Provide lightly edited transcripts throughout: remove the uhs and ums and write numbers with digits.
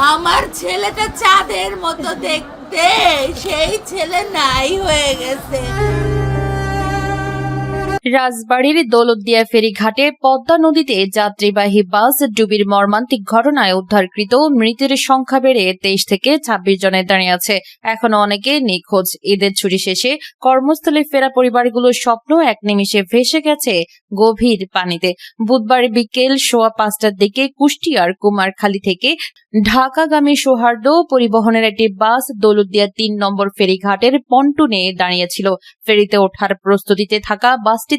আমার ছেলেটা চাঁদের মতো দেখতে, সেই ছেলে নাই হয়ে গেছে। রাজবাড়ীর দৌলতদিয়া ফেরিঘাটে পদ্মা নদীতে যাত্রীবাহী বাস ডুবির মর্মান্তিক ঘটনায় উদ্ধারকৃত মৃতের সংখ্যা বেড়ে 23 থেকে 26 জনে দাঁড়িয়ে আছে। এখনো অনেকে নিখোঁজ। ঈদের ছুটি শেষে কর্মস্থলে ফেরা পরিবারগুলোর স্বপ্ন এক নিমিষে ভেসে গেছে গভীর পানিতে। বুধবার বিকেল 5:15টার দিকে কুষ্টিয়ার কুমারখালী থেকে ঢাকাগামী সৌহার্দ্য পরিবহনের একটি বাস দৌলতদিয়া 3 নম্বর ফেরিঘাটের পন্টুনে দাঁড়িয়েছিল। ফেরিতে ওঠার প্রস্তুতিতে থাকা বাসটিতে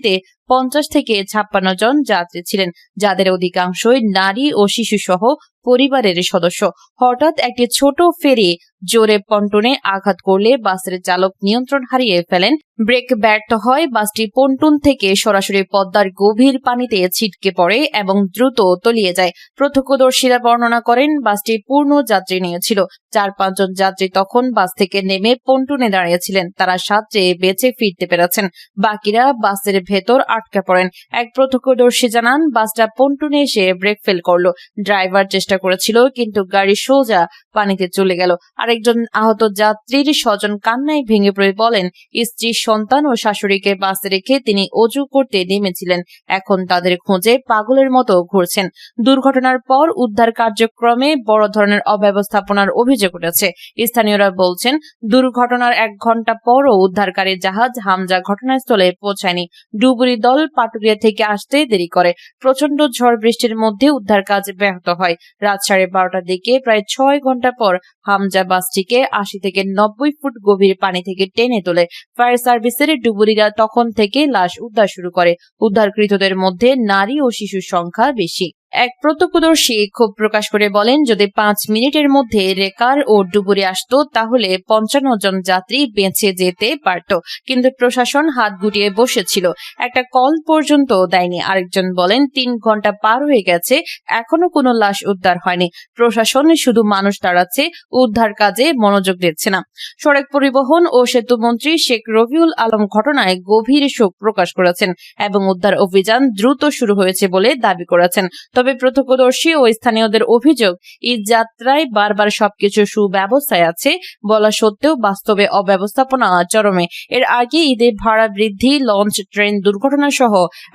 50 থেকে 56 জন যাত্রী ছিলেন, যাদের অধিকাংশই নারী ও শিশু সহ পরিবারের সদস্য। হঠাৎ একটি ছোট ফেরি জোরে পন্টুনে আঘাত করলে বাসের চালক নিয়ন্ত্রণ হারিয়ে ফেলেন। ব্রেক ব্যর্থ হয়, বাসটি পন্টুন থেকে সরাসরি পদ্মার গভীর পানিতে ছিটকে পড়ে এবং দ্রুত তলিয়ে যায়। প্রত্যক্ষদর্শীরা বর্ণনা করেন, বাসটি পূর্ণ যাত্রী নিয়েছিল। 4-5 জন যাত্রী তখন বাস থেকে নেমে পন্টুনে দাঁড়িয়েছিলেন। তারা সাঁতরে বেঁচে ফিরতে পেরেছেন, বাকিরা বাসের ভেতর আটকে পড়েন। এক প্রত্যক্ষদর্শী জানান, বাসটা পন্টুনে এসে ব্রেক ফেল করলো। ড্রাইভার চেষ্টা করেছিল, কিন্তু গাড়ি সোজা পানিতে চলে গেল। আরেকজন আহত যাত্রীর স্বজন কান্নায় ভেঙে পড়ে বলেন, স্ত্রী, সন্তান ও শাশুড়িকে বাসে রেখে তিনি অজু করতে নেমেছিলেন। এখন তাদের খোঁজে পাগলের মতো ঘুরছেন। দুর্ঘটনার পর উদ্ধার কার্যক্রমে বড় ধরনের অব্যবস্থাপনার অভিযোগ উঠেছে। স্থানীয়রা বলছেন, দুর্ঘটনার 1 ঘণ্টা পরও উদ্ধারকারী জাহাজ হামজা ঘটনাস্থলে পৌঁছায়নি। ডুবুরি দল পাটুরিয়া থেকে আসতে দেরি করে। প্রচন্ড ঝড় বৃষ্টির মধ্যে উদ্ধার কাজ ব্যাহত হয়। রাত 12:30টার দিকে প্রায় 6 ঘণ্টা পর হামজা বাসটিকে 80 থেকে 90 ফুট গভীর পানি থেকে টেনে তোলে। ফায়ার সার্ভিসের ডুবুরিরা তখন থেকে লাশ উদ্ধার শুরু করে। উদ্ধারকৃতদের মধ্যে নারী ও শিশুর সংখ্যা বেশি। এক প্রত্যক্ষদর্শী ক্ষোভ প্রকাশ করে বলেন, যদি 5 মিনিটের মধ্যে রেকার ও ডুবুরি আসতো তাহলে 55 জন যাত্রী বেঁচে যেতে পারত, কিন্তু প্রশাসন হাত গুটিয়ে বসেছিল, একটা কল পর্যন্ত দেয়নি। আরেকজন বলেন, 3 ঘন্টা পার হয়ে গেছে, এখনো কোনো লাশ উদ্ধার হয়নি। প্রশাসন শুধু মানুষ তাড়াচ্ছে, উদ্ধার কাজে মনোযোগ দিচ্ছে না। সড়ক পরিবহন ও সেতু মন্ত্রী শেখ রবিউল আলম ঘটনায় গভীর শোক প্রকাশ করেছেন এবং উদ্ধার অভিযান দ্রুত শুরু হয়েছে বলে দাবি করেছেন। তবে প্রত্যক্ষদর্শী ও স্থানীয়দের অভিযোগ, ঈদ যাত্রায় বারবার সবকিছু সুব্যবস্থায় আছে বলা সত্ত্বেও বাস্তবে অব্যবস্থাপনা চরমে। এর আগে ঈদে ভাড়া বৃদ্ধি, লঞ্চ, ট্রেন দুর্ঘটনা সহ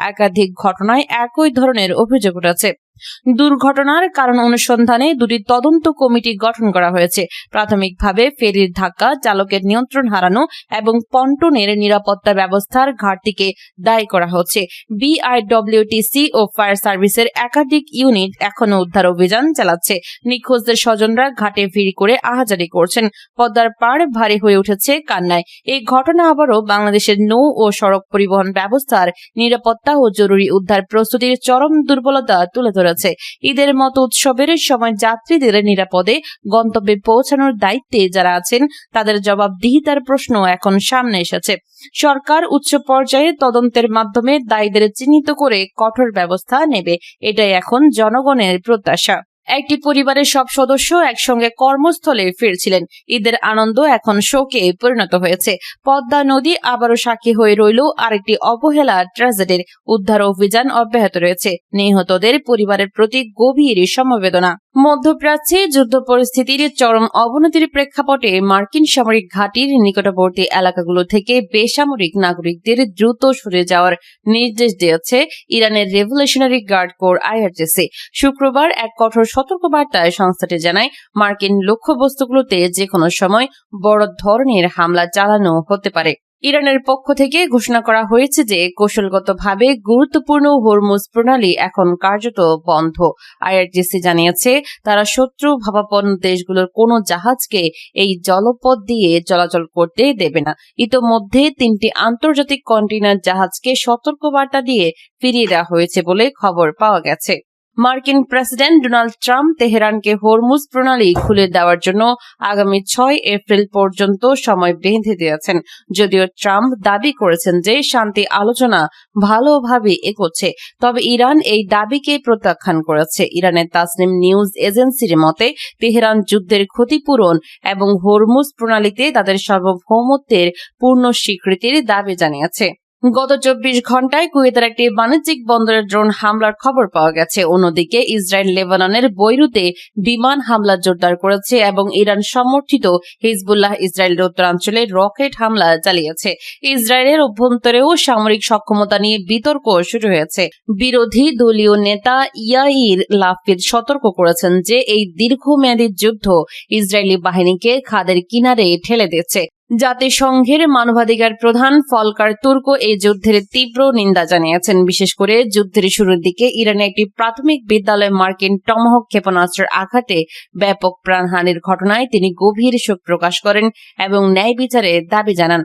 একাধিক ঘটনায় একই ধরনের অভিযোগ উঠেছে। দুর্ঘটনার কারণ অনুসন্ধানে 2টি তদন্ত কমিটি গঠন করা হয়েছে। প্রাথমিকভাবে ফেরির ধাক্কা, চালকের নিয়ন্ত্রণ হারানো এবং পন্টনের নিরাপত্তা ব্যবস্থার ঘাটতিকে দায়ী করা হচ্ছে। বিআইডব্লিউটিসি ও ফায়ার সার্ভিসের একাধিক ইউনিট এখনো উদ্ধার অভিযান চালাচ্ছে। নিখোঁজদের স্বজনরা ঘাটে ভিড় করে আহাজারি করছেন। পদ্মার পাড় ভারী হয়ে উঠেছে কান্নায়। এই ঘটনা আবারও বাংলাদেশের নৌ ও সড়ক পরিবহন ব্যবস্থার নিরাপত্তা ও জরুরি উদ্ধার প্রস্তুতির চরম দুর্বলতা তুলে ধরেছে। ঈদের মতো উৎসবের সময় যাত্রীদের নিরাপদে গন্তব্যে পৌঁছানোর দায়িত্বে যারা আছেন তাদের জবাবদিহিতার প্রশ্ন এখন সামনে এসেছে। সরকার উচ্চ পর্যায়ে তদন্তের মাধ্যমে দায়ীদের চিহ্নিত করে কঠোর ব্যবস্থা নেবে, এটাই এখন জনগণের প্রত্যাশা। একটি পরিবারের সব সদস্য একসঙ্গে কর্মস্থলে ফিরছিলেন। ঈদের আনন্দ এখন শোকে পরিণত হয়েছে। পদ্মা নদী আবারও সাক্ষী হয়ে রইল আরেকটি অবহেলা ট্র্যাজেডির। উদ্ধার অভিযান অব্যাহত রয়েছে। নিহতদের পরিবারের প্রতি গভীর সমবেদনা। মধ্যপ্রাচ্যে যুদ্ধ পরিস্থিতির চরম অবনতির প্রেক্ষাপটে মার্কিন সামরিক ঘাঁটির নিকটবর্তী এলাকাগুলো থেকে বেসামরিক নাগরিকদের দ্রুত সরে যাওয়ার নির্দেশ দিয়েছে ইরানের রেভলিউশনারি গার্ড কোর IRGC। শুক্রবার এক কঠোর সতর্কবার্তায় সংস্থাটি জানায়, মার্কিন লক্ষ্যবস্তুগুলোতে যে কোনো সময় বড় ধরনের হামলা চালানো হতে পারে। ইরানের পক্ষ থেকে ঘোষণা করা হয়েছে যে কৌশলগতভাবে গুরুত্বপূর্ণ হরমুজ প্রণালী এখন কার্যত বন্ধ। IRGC জানিয়েছে, তারা শত্রু ভাবাপন্ন দেশগুলোর কোনো জাহাজকে এই জলপথ দিয়ে চলাচল করতে দেবে না। ইতোমধ্যে 3টি আন্তর্জাতিক কন্টেইনার জাহাজকে সতর্কবার্তা দিয়ে ফিরিয়ে দেওয়া হয়েছে বলে খবর পাওয়া গেছে। মার্কিন প্রেসিডেন্ট ডোনাল্ড ট্রাম্প তেহরানকে হরমুজ প্রণালী খুলে দেওয়ার জন্য আগামী 6 এপ্রিল পর্যন্ত সময় বেঁধে দিয়েছেন। যদিও ট্রাম্প দাবি করেছেন যে শান্তি আলোচনা ভালোভাবে এগোচ্ছে, তবে ইরান এই দাবিকে প্রত্যাখ্যান করেছে। ইরানের তাসনিম নিউজ এজেন্সির মতে, তেহরান যুদ্ধের ক্ষতিপূরণ এবং হরমুজ প্রণালীতে তাদের সার্বভৌমত্বের পূর্ণ স্বীকৃতির দাবি জানিয়েছে। গত 24 ঘন্টায় কুয়েতের একটি বাণিজ্যিক বন্দরে ড্রোন হামলার খবর পাওয়া গেছে। অন্যদিকে ইসরায়েল লেবাননের বৈরুতে বিমান হামলা জোরদার করেছে এবং ইরান সমর্থিত হিজবুল্লাহ ইসরায়েলের উত্তরাঞ্চলে রকেট হামলা চালিয়েছে। ইসরায়েলের অভ্যন্তরেও সামরিক সক্ষমতা নিয়ে বিতর্ক শুরু হয়েছে। বিরোধী দলীয় নেতা ইয়াইর লাপিদ সতর্ক করেছেন যে এই দীর্ঘমেয়াদী যুদ্ধ ইসরায়েলি বাহিনীকে খাদের কিনারে ঠেলে দিচ্ছে। জাতিসংঘের মানবাধিকার প্রধান ফলকার তুর্ক এই যুদ্ধের তীব্র নিন্দা জানিয়েছেন। বিশেষ করে যুদ্ধের শুরুর দিকে ইরানে একটি প্রাথমিক বিদ্যালয়ে মার্কিন টমাহক ক্ষেপণাস্ত্রের আঘাতে ব্যাপক প্রাণহানির ঘটনায় তিনি গভীর শোক প্রকাশ করেন এবং ন্যায় বিচারের দাবি জানান।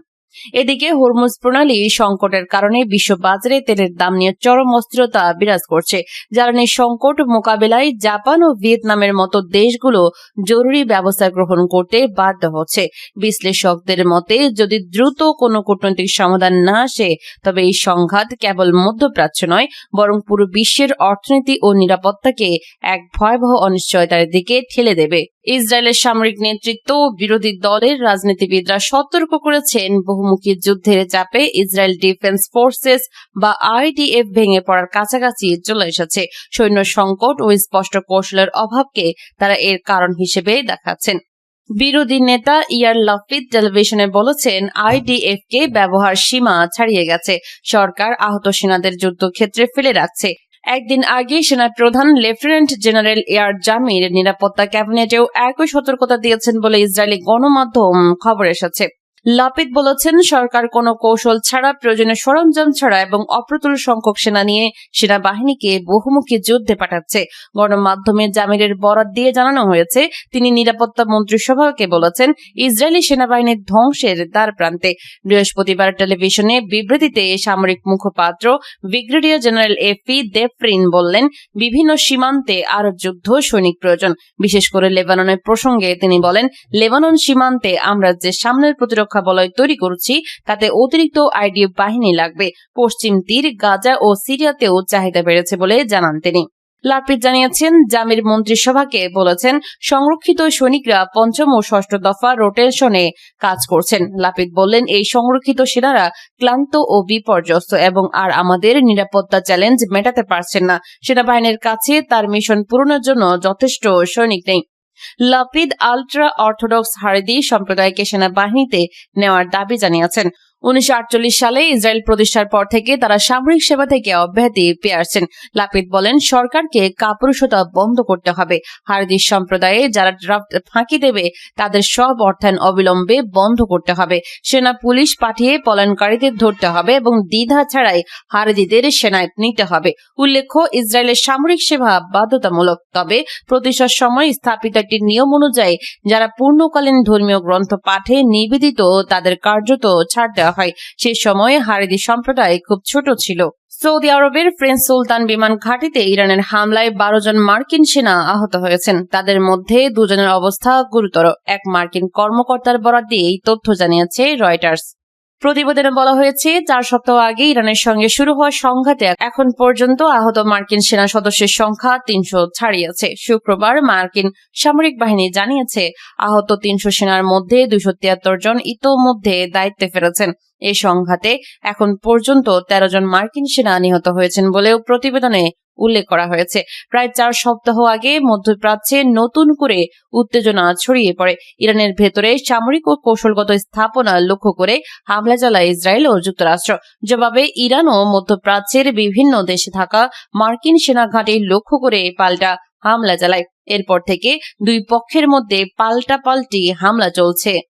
এদিকে হরমুজ প্রণালী সংকটের কারণে বিশ্ব বাজারে তেলের দাম নিয়ে চরম অস্থিরতা বিরাজ করছে। জ্বালানি সংকট মোকাবেলায় জাপান ও ভিয়েতনামের মতো দেশগুলো জরুরি ব্যবস্থা গ্রহণ করতে বাধ্য হচ্ছে। বিশ্লেষকদের মতে যদি দ্রুত কোনো কূটনৈতিক সমাধান না আসে তবে এই সংঘাত কেবল মধ্যপ্রাচ্য নয় বরং পুরো বিশ্বের অর্থনীতি ও নিরাপত্তাকে এক ভয়াবহ অনিশ্চয়তার দিকে ঠেলে দেবে। ইসরায়েলের সামরিক নেতৃত্ব ও বিরোধী দলের রাজনীতিবিদরা সতর্ক করেছেন বহুমুখী যুদ্ধের চাপে ইসরায়েল ডিফেন্স ফোর্সেস বা আইডিএফ ভেঙে পড়ার কাছাকাছি চলে এসেছে। সৈন্য সংকট ও স্পষ্ট কৌশলের অভাবকে তারা এর কারণ হিসেবে দেখাচ্ছেন। বিরোধী নেতা ইয়ার লাপিদ টেলিভিশনে বলেছেন আইডিএফ কে ব্যবহার সীমা ছাড়িয়ে গেছে। সরকার আহত সেনাদের যুদ্ধক্ষেত্রে ফেলে রাখছে। একদিন আগে সেনা প্রধান লেফটেন্যান্ট জেনারেল এয়ার জামির নিরাপত্তা ক্যাবিনেটেও একই সতর্কতা দিয়েছেন বলে ইসরায়েলি গণমাধ্যম খবর এসেছে। লাপিদ বলেছেন সরকার কোনো কৌশল ছাড়া, প্রয়োজনীয় সরঞ্জাম ছাড়া এবং অপ্রতুল সংখ্যক সেনা নিয়ে সেনাবাহিনীকে বহুমুখী যুদ্ধে পাঠাচ্ছে। গণমাধ্যমে জামিরের বরাত দিয়ে জানানো হয়েছে তিনি নিরাপত্তা মন্ত্রিসভাকে বলেছেন ইসরায়েলি সেনাবাহিনীর ধ্বংসের দ্বার প্রান্তে। বৃহস্পতিবার টেলিভিশনে বিবৃতিতে সামরিক মুখপাত্র ব্রিগেডিয়ার জেনারেল এফি দেফরিন বললেন বিভিন্ন সীমান্তে আরো যুদ্ধ সৈনিক প্রয়োজন। বিশেষ করে লেবাননের প্রসঙ্গে তিনি বলেন লেবানন সীমান্তে আমরা যে সামনের প্রতিরক্ষা বলয় তৈরি করছি তাতে অতিরিক্ত আইডিএফ বাহিনী লাগবে। পশ্চিম তীর, গাজা ও সিরিয়াতেও চাহিদা বেড়েছে বলে জানান তিনি। লাপিদ জানিয়েছেন জামির মন্ত্রিসভাকে বলেছেন সংরক্ষিত সৈনিকরা পঞ্চম ও ষষ্ঠ দফা রোটেশনে কাজ করছেন। লাপিদ বললেন এই সংরক্ষিত সেনারা ক্লান্ত ও বিপর্যস্ত এবং আর আমাদের নিরাপত্তা চ্যালেঞ্জ মেটাতে পারছেন না। সেনাবাহিনীর কাছে তার মিশন পূরণের জন্য যথেষ্ট সৈনিক নেই। লাপিদ আল্ট্রা অর্থোডক্স হারেদি সম্প্রদায়কে সেনাবাহিনীতে নেওয়ার দাবি জানিয়েছেন। 1948 সালে ইসরায়েল প্রতিষ্ঠার পর থেকে তারা সামরিক সেবা থেকে অব্যাহতি পেয়ে আসছেন। লাপিদ বলেন সরকারকে কাপুরুষতা বন্ধ করতে হবে। হারেদি সম্প্রদায়ে যারা ড্রাফট ফাঁকি দেবে তাদের সব অর্থায়ন অবিলম্বে বন্ধ করতে হবে। সেনা পুলিশ পাঠিয়ে পলায়নকারীদের ধরতে হবে এবং দ্বিধা ছাড়াই হারেদিদের সেনায় নিতে হবে। উল্লেখ্য ইসরায়েলের সামরিক সেবা বাধ্যতামূলক, তবে প্রতিষ্ঠার সময় স্থাপিত একটি নিয়ম অনুযায়ী যারা পূর্ণকালীন ধর্মীয় গ্রন্থ পাঠে নিবেদিত তাদের কার্যত ছাড় দেওয়া হয়। সে সময় হারেদি সম্প্রদায় খুব ছোট ছিল। সৌদি আরবের প্রিন্স সুলতান বিমান ঘাঁটিতে ইরানের হামলায় 12 জন মার্কিন সেনা আহত হয়েছেন। তাদের মধ্যে 2 জনের অবস্থা গুরুতর। এক মার্কিন কর্মকর্তার বরাত দিয়ে এই তথ্য জানিয়েছে রয়টার্স। প্রতিবেদনে বলা হয়েছে 4 সপ্তাহ আগে ইরানের সঙ্গে শুরু হওয়া সংঘাতে এখন পর্যন্ত আহত মার্কিন সেনা সদস্যের সংখ্যা 300 ছাড়িয়েছে। শুক্রবার মার্কিন সামরিক বাহিনী জানিয়েছে আহত 300 সেনার মধ্যে 273 জন ইতোমধ্যে দায়িত্বে ফিরেছেন। এই সংঘাতে এখন পর্যন্ত 13 জন মার্কিন সেনা নিহত হয়েছেন বলেও প্রতিবেদনে উল্লেখ করা হয়েছে। প্রায় 4 সপ্তাহ আগে মধ্যপ্রাচ্যে নতুন করে উত্তেজনা ছড়িয়ে পড়ে। ইরানের ভেতরে সামরিক ও কৌশলগত স্থাপনা লক্ষ্য করে হামলা চালায় ইসরায়েল ও যুক্তরাষ্ট্র। জবাবে ইরান ও মধ্যপ্রাচ্যের বিভিন্ন দেশে থাকা মার্কিন সেনা ঘাঁটি লক্ষ্য করে পাল্টা হামলা চালায়। এরপর থেকে দুই পক্ষের মধ্যে পাল্টাপাল্টি হামলা চলছে।